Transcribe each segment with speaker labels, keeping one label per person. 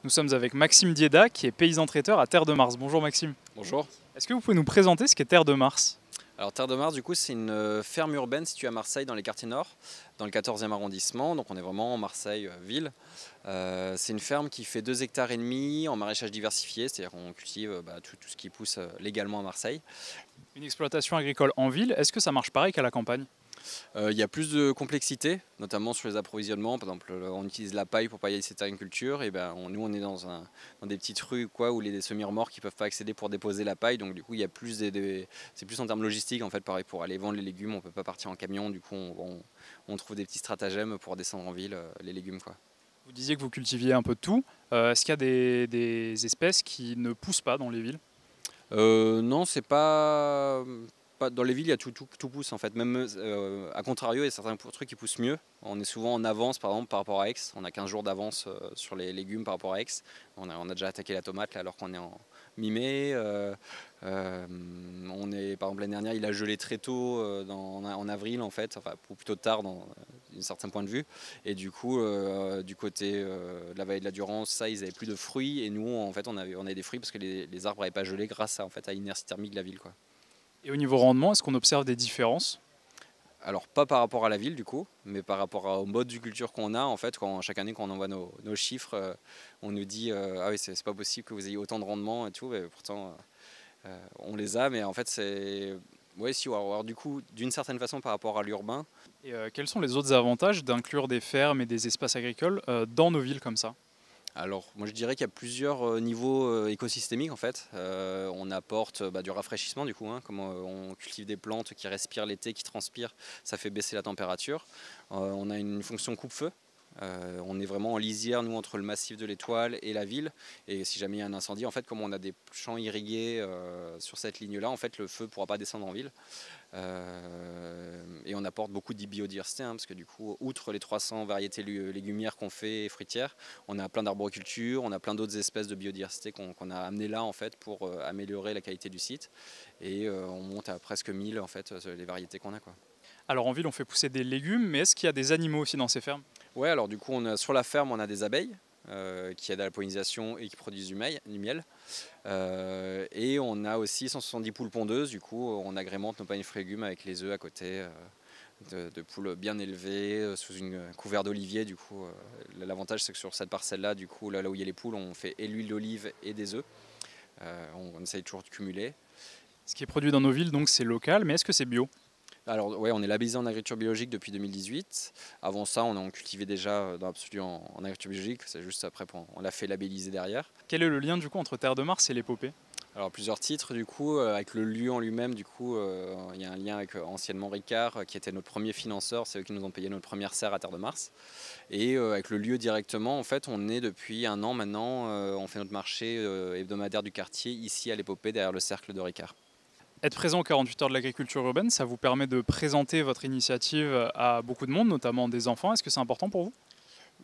Speaker 1: Nous sommes avec Maxime Dieda, qui est paysan traiteur à Terre de Mars. Bonjour Maxime.
Speaker 2: Bonjour.
Speaker 1: Est-ce que vous pouvez nous présenter ce qu'est Terre de Mars?
Speaker 2: Alors Terre de Mars, du coup, c'est une ferme urbaine située à Marseille, dans les quartiers nord, dans le 14e arrondissement. Donc on est vraiment en Marseille-ville. C'est une ferme qui fait 2,5 hectares en maraîchage diversifié, c'est-à-dire qu'on cultive tout ce qui pousse légalement à Marseille.
Speaker 1: Une exploitation agricole en ville, est-ce que ça marche pareil qu'à la campagne?
Speaker 2: Il y a plus de complexité, notamment sur les approvisionnements. Par exemple, on utilise la paille pour pailler cette agriculture. Et nous, on est dans des petites rues où les semi-remorques ne peuvent pas accéder pour déposer la paille. Donc, du coup, il y a plus c'est plus en termes logistiques. En fait, pareil, pour aller vendre les légumes, on ne peut pas partir en camion. Du coup, on trouve des petits stratagèmes pour descendre en ville les légumes, quoi.
Speaker 1: Vous disiez que vous cultiviez un peu de tout. Est-ce qu'il y a des espèces qui ne poussent pas dans les villes?
Speaker 2: Non, c'est pas. Dans les villes, il y a tout pousse en fait. Même à contrario, il y a certains trucs qui poussent mieux. On est souvent en avance par exemple par rapport à Aix. On a 15 jours d'avance sur les légumes par rapport à Aix. On a déjà attaqué la tomate là, alors qu'on est en mi-mai. Par exemple l'année dernière, il a gelé très tôt en avril en fait, enfin ou plutôt tard d'un certain point de vue. Et du coup, du côté de la vallée de la Durance, ça, ils n'avaient plus de fruits. Et nous, en fait, on avait des fruits parce que les arbres n'avaient pas gelé grâce à l'inertie thermique de la ville, quoi.
Speaker 1: Et au niveau rendement, est-ce qu'on observe des différences?
Speaker 2: Alors pas par rapport à la ville du coup, mais par rapport au mode de culture qu'on a en fait. Chaque année quand on envoie nos chiffres, on nous dit ah oui c'est pas possible que vous ayez autant de rendement et tout. Mais pourtant on les a, mais en fait c'est si alors, du coup d'une certaine façon par rapport à l'urbain.
Speaker 1: Et quels sont les autres avantages d'inclure des fermes et des espaces agricoles dans nos villes comme ça?
Speaker 2: Alors moi je dirais qu'il y a plusieurs niveaux écosystémiques en fait. On apporte du rafraîchissement du coup, hein, comme on cultive des plantes qui respirent l'été, qui transpirent, ça fait baisser la température. On a une fonction coupe-feu. On est vraiment en lisière, nous, entre le massif de l'Étoile et la ville. Et si jamais il y a un incendie, en fait, comme on a des champs irrigués sur cette ligne-là, en fait, le feu ne pourra pas descendre en ville. Et on apporte beaucoup de biodiversité, hein, parce que du coup, outre les 300 variétés légumières qu'on fait et fruitières, on a plein d'arboriculture, on a plein d'autres espèces de biodiversité qu'on a amenées là, en fait, pour améliorer la qualité du site. Et on monte à presque 1000, en fait, les variétés qu'on a, quoi.
Speaker 1: Alors en ville, on fait pousser des légumes, mais est-ce qu'il y a des animaux aussi dans ces fermes?
Speaker 2: Ouais, alors du coup, sur la ferme, on a des abeilles qui aident à la pollinisation et qui produisent du miel. Et on a aussi 170 poules pondeuses. Du coup, on agrémente nos paniers de fruits et légumes avec les œufs à côté de poules bien élevées sous une couvert d'olivier. Du coup, l'avantage, c'est que sur cette parcelle-là, du coup, là où il y a les poules, on fait et l'huile d'olive et des œufs. On essaye toujours de cumuler.
Speaker 1: Ce qui est produit dans nos villes, donc c'est local, mais est-ce que c'est bio?
Speaker 2: Alors ouais, on est labellisé en agriculture biologique depuis 2018. Avant ça, on en cultivait déjà dans l'absolu en agriculture biologique. C'est juste après on l'a fait labelliser derrière.
Speaker 1: Quel est le lien du coup entre Terre de Mars et l'épopée?
Speaker 2: Alors plusieurs titres du coup, avec le lieu en lui-même, du coup, il y a un lien avec anciennement Ricard, qui était notre premier financeur. C'est eux qui nous ont payé notre première serre à Terre de Mars. Et avec le lieu directement, en fait, on est depuis un an maintenant, on fait notre marché hebdomadaire du quartier ici à l'épopée, derrière le cercle de Ricard.
Speaker 1: Être présent aux 48 heures de l'agriculture urbaine, ça vous permet de présenter votre initiative à beaucoup de monde, notamment des enfants. Est-ce que c'est important pour vous?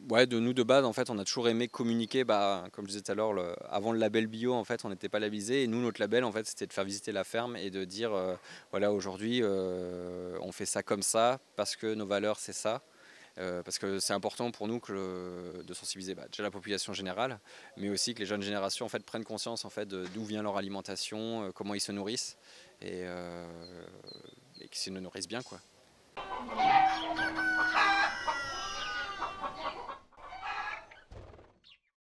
Speaker 2: Ouais, de base, en fait, on a toujours aimé communiquer. Comme je disais tout à l'heure, avant le label bio, en fait, on n'était pas labellisé. Et nous, notre label, en fait, c'était de faire visiter la ferme et de dire, voilà, aujourd'hui, on fait ça comme ça parce que nos valeurs, c'est ça. Parce que c'est important pour nous de sensibiliser déjà la population générale, mais aussi que les jeunes générations en fait prennent conscience en fait d'où vient leur alimentation, comment ils se nourrissent et qu'ils se nourrissent bien, quoi.